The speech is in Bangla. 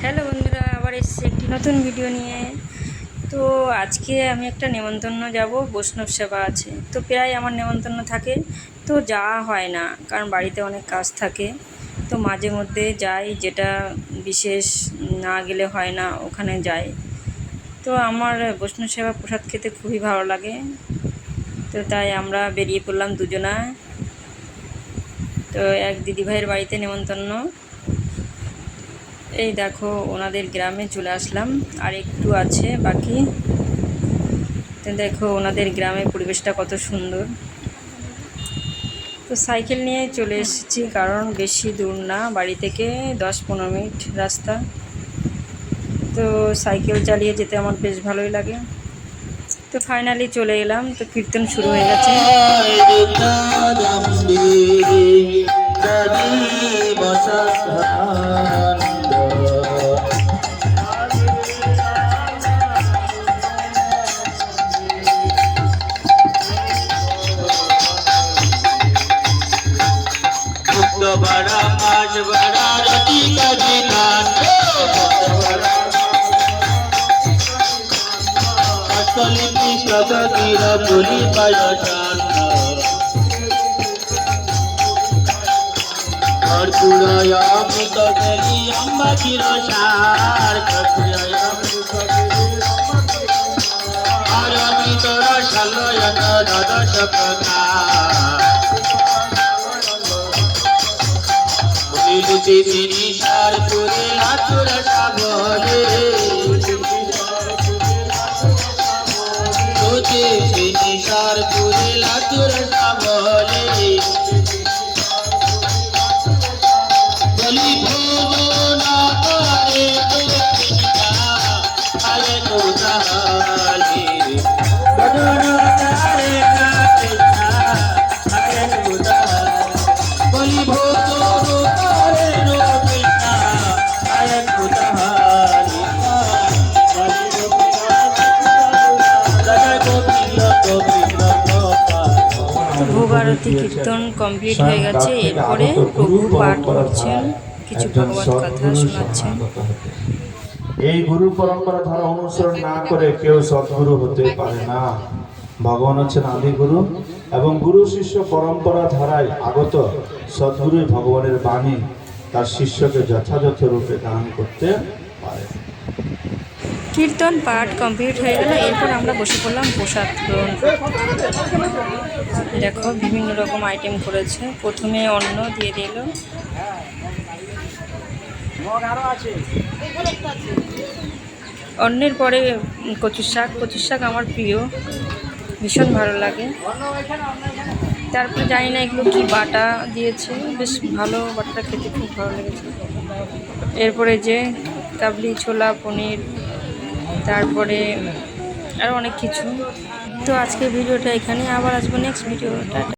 হ্যালো বন্ধুরা, আবার এসেছি একটি নতুন ভিডিও নিয়ে। তো আজকে আমি একটা নেমন্তন্ন যাব, বৈষ্ণব সেবা আছে। তো প্রায় আমার নেমন্তন্ন থাকে, তো যাওয়া হয় না কারণ বাড়িতে অনেক কাজ থাকে। তো মাঝে মধ্যে যাই, যেটা বিশেষ না গেলে হয় না, ওখানে যাই। তো আমার বৈষ্ণব সেবা প্রসাদ খেতে খুবই ভালো লাগে। তো তাই আমরা বেরিয়ে পড়লাম দুজনা। তো এক দিদিভাইয়ের বাড়িতে নেমন্তন্ন। এই দেখো, ওনাদের গ্রামে চলে আসলাম, আর একটু আছে বাকি। তো দেখো ওনাদের গ্রামের পরিবেশটা কত সুন্দর। তো সাইকেল নিয়ে চলে এসেছি, কারণ বেশি দূর না, বাড়ি থেকে 10-15 মিনিট রাস্তা। তো সাইকেল চালিয়ে যেতে আমার বেশ ভালোই লাগে। তো ফাইনালি চলে এলাম। তো কীর্তন শুরু হয়ে গেছে। बड़ा आज बड़ा रति का जीना असली की सदगीरा बोली पायचान और पुराया मुतगली अम्बा की रोशार कपुराया मुतगली और अभी तोरा शलयन दादा शपना मुझे तेरी शार पूरे लातुर साबले मुझे तेरी शार पूरे लातुर साबले गली भूलो ना करे तो पिता आले तो जाले बदनो तारे ना पिता आले तो जाले गली भूलो ভোগ আরতি কীর্তন কমপ্লিট হয়ে গেছে। এরপরে প্রভু পাঠ করছেন, কিছু ভগবত কথা শোনাচ্ছেন। এই গুরু পরম্পরা ধারা অনুসরণ না করে কেউ সদ্গুরু হতে পারে না। ভগবান হচ্ছেন আদি গুরু, এবং গুরু শিষ্য পরম্পরা ধারায় আগত সদ্গুরুই ভগবানের বাণী তার শিষ্যকে যথাযথ রূপে দান করতে পারে। কীর্তন পাঠ কমপ্লিট হয়ে গেল। এরপর আমরা বসে পড়লাম প্রসাদ গ্রহণ করতে। দেখো বিভিন্ন রকম আইটেম করেছে। প্রথমে অন্ন দিয়ে দিল, অন্নের পরে কচুর শাক। কচুর শাক আমার প্রিয়, ভীষণ ভালো লাগে। তারপরে জানি না এগুলো কি বাটা দিয়েছে, বেশ ভালো, বাটাটা খেতে খুব ভালো লেগেছে। এরপরে যে কাবলি ছোলা, পনির, তারপরে আরও অনেক কিছু। তো আজকের ভিডিওটা এখানে, আবার আসবো নেক্সট ভিডিও।